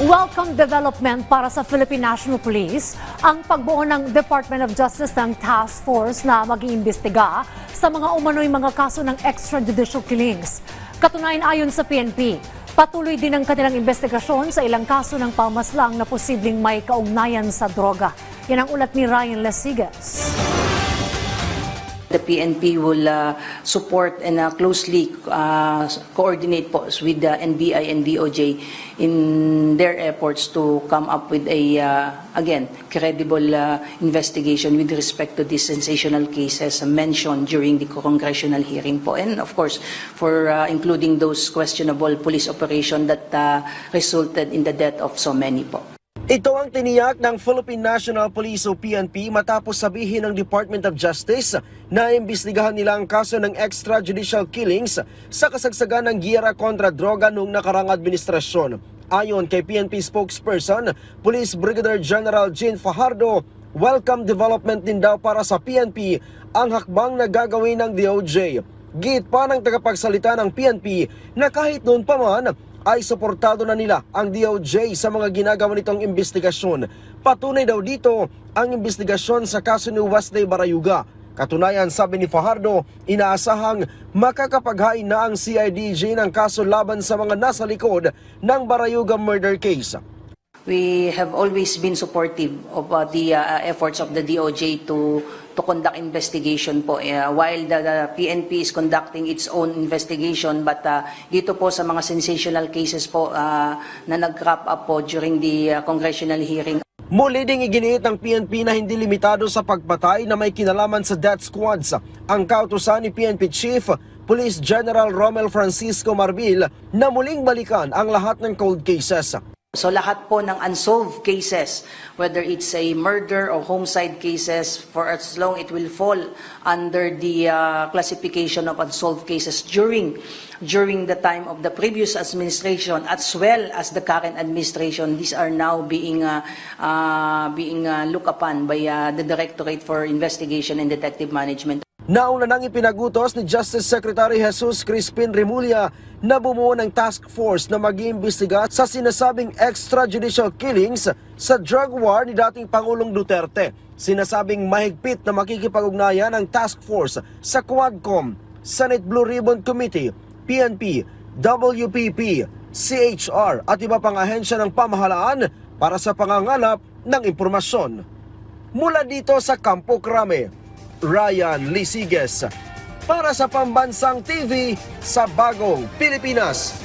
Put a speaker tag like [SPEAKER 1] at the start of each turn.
[SPEAKER 1] Welcome development para sa Philippine National Police ang pagbuo ng Department of Justice ng task force na mag-iimbestiga sa mga umano'y mga kaso ng extrajudicial killings. Katunayan ayon sa PNP, patuloy din ang kanilang investigasyon sa ilang kaso ng pamaslang na posibleng may kaugnayan sa droga. Yan ang ulat ni Ryan Lesigas.
[SPEAKER 2] The PNP will support and closely coordinate po with the NBI and DOJ in their efforts to come up with a, again, credible investigation with respect to these sensational cases mentioned during the congressional hearing po. And of course, for including those questionable police operation that resulted in the death of so many po.
[SPEAKER 3] Ito ang tiniyak ng Philippine National Police o PNP matapos sabihin ng Department of Justice na imbestigahan nila ang kaso ng extrajudicial killings sa kasagsagan ng giyera kontra droga noong nakarang administrasyon. Ayon kay PNP spokesperson, Police Brigadier General Jean Fajardo, welcome development din daw para sa PNP ang hakbang na gagawin ng DOJ. Git pa ng tagapagsalita ng PNP na kahit noon pa man, ay suportado na nila ang DOJ sa mga ginagawa nitong investigasyon. Patunay daw dito ang investigasyon sa kaso ni Wesley Barayuga. Katunayan, sabi ni Fajardo, inaasahang makakapaghain na ang CIDG ng kaso laban sa mga nasa likod ng Barayuga murder case.
[SPEAKER 2] We have always been supportive of the efforts of the DOJ to conduct investigation po while the PNP is conducting its own investigation, but dito po sa mga sensational cases po na nag-crop up po during the congressional hearing.
[SPEAKER 3] Muli ding iginiit ng PNP na hindi limitado sa pagpatay na may kinalaman sa death squads. Ang kautusan ni PNP Chief Police General Romel Francisco Marbil na muling balikan ang lahat ng cold cases.
[SPEAKER 2] So lahat po ng unsolved cases, whether it's a murder or homicide cases, for as long it will fall under the classification of unsolved cases during the time of the previous administration as well as the current administration. These are now being looked upon by the Directorate for Investigation and Detective Management.
[SPEAKER 3] Nauna nang ipinagutos ni Justice Secretary Jesus Crispin Remulla na bumuo ng task force na mag-iimbestiga sa sinasabing extrajudicial killings sa drug war ni dating Pangulong Duterte. Sinasabing mahigpit na makikipag-ugnayan ang task force sa Quadcom, Senate Blue Ribbon Committee, PNP, WPP, CHR at iba pang ahensya ng pamahalaan para sa pangangalap ng impormasyon. Mula dito sa Campo Crame, Ryan Lesigas para sa Pambansang TV sa Bagong Pilipinas.